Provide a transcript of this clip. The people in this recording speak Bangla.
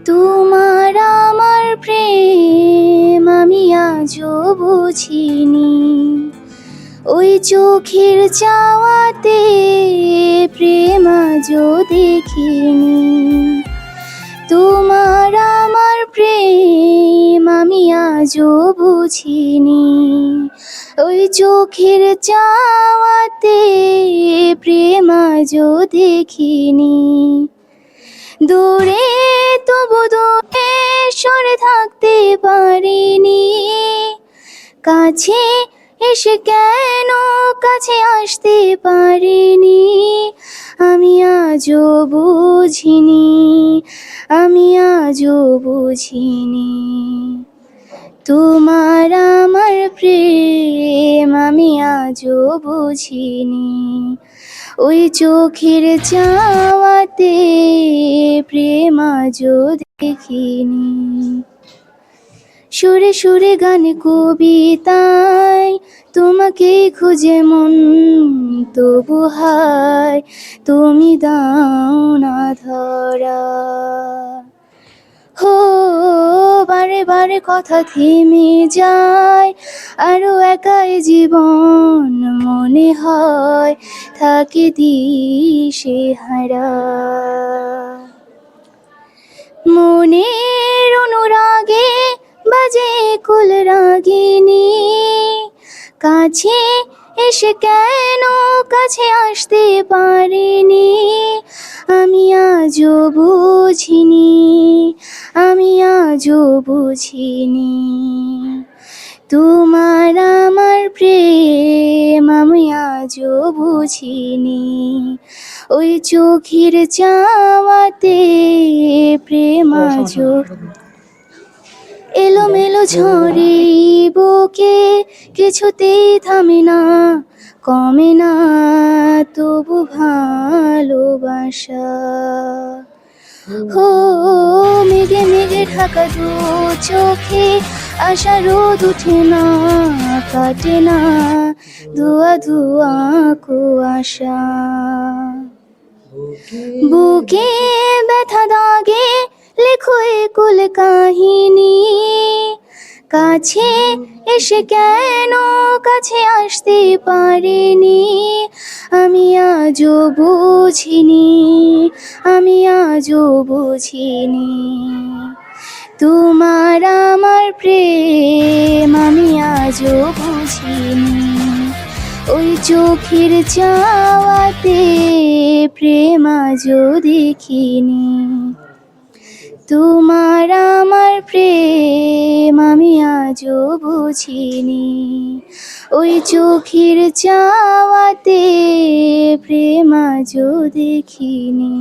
তোমার আমার প্রেম আমি আজও বুঝিনি, ওই চোখের চাওয়াতে প্রেম আজও দেখিনি। তোমার আমার প্রেম আমি আজও বুঝিনি, ওই চোখের চাওয়াতে প্রেম আজও দেখিনি। দূরে তবু দূরে সরে থাকতে পারিনি, কাছে এসে কেন কাছে আসতে পারিনি। আমি আজও বুঝিনি, আমি আজও বুঝিনি। তোমার আমার প্রেম আমি আজও বুঝিনি, ওই চোখের চাওয়াতে প্রেম আজও দেখিনি। সুরে সুরে গানে কবিতায় তোমাকে খুঁজে মন তবু হায় তুমি দাও না ধরা। হো বারে বারে কথা থেমে যায়, আরো একাই জীবন মনে হয় থাকে দিশে হারা। মনের অনুরাগে বাজে কুল রাগিনী, কাছে এসে কেন কাছে আসতে পারিনি। আমি আজও বুঝিনি, আমি আজও বুঝিনি। তোমার আমার প্রেম আমি আজও বুঝিনি, ওই চোখের চাওয়াতে প্রেম আজও। এলোমেলো ঝড়ে বুকে কিছুতেই থামে না, কমে না তবু ভালোবাসা। হো মেঘে মেঘে ঢাকা দু চোখে আশা রোদ উঠে না, কাটে না ধোয়া ধোয়া কুয়াশা। বুকে ব্যথা দাগে লেখো এ কুল কাহিনী, কাছে এসে কেন কাছে আসতে পারিনি। আমি আজও বুঝিনি, আমি আজও বুঝিনি। তোমার আমার প্রেম আমি আজও বুঝিনি, ওই চোখের চাওয়াতে প্রেম আজও দেখিনি। তোমার আমার প্রেম আমি আজও বুঝিনি, ওই চোখের চাওয়াতে প্রেম আজও দেখিনি।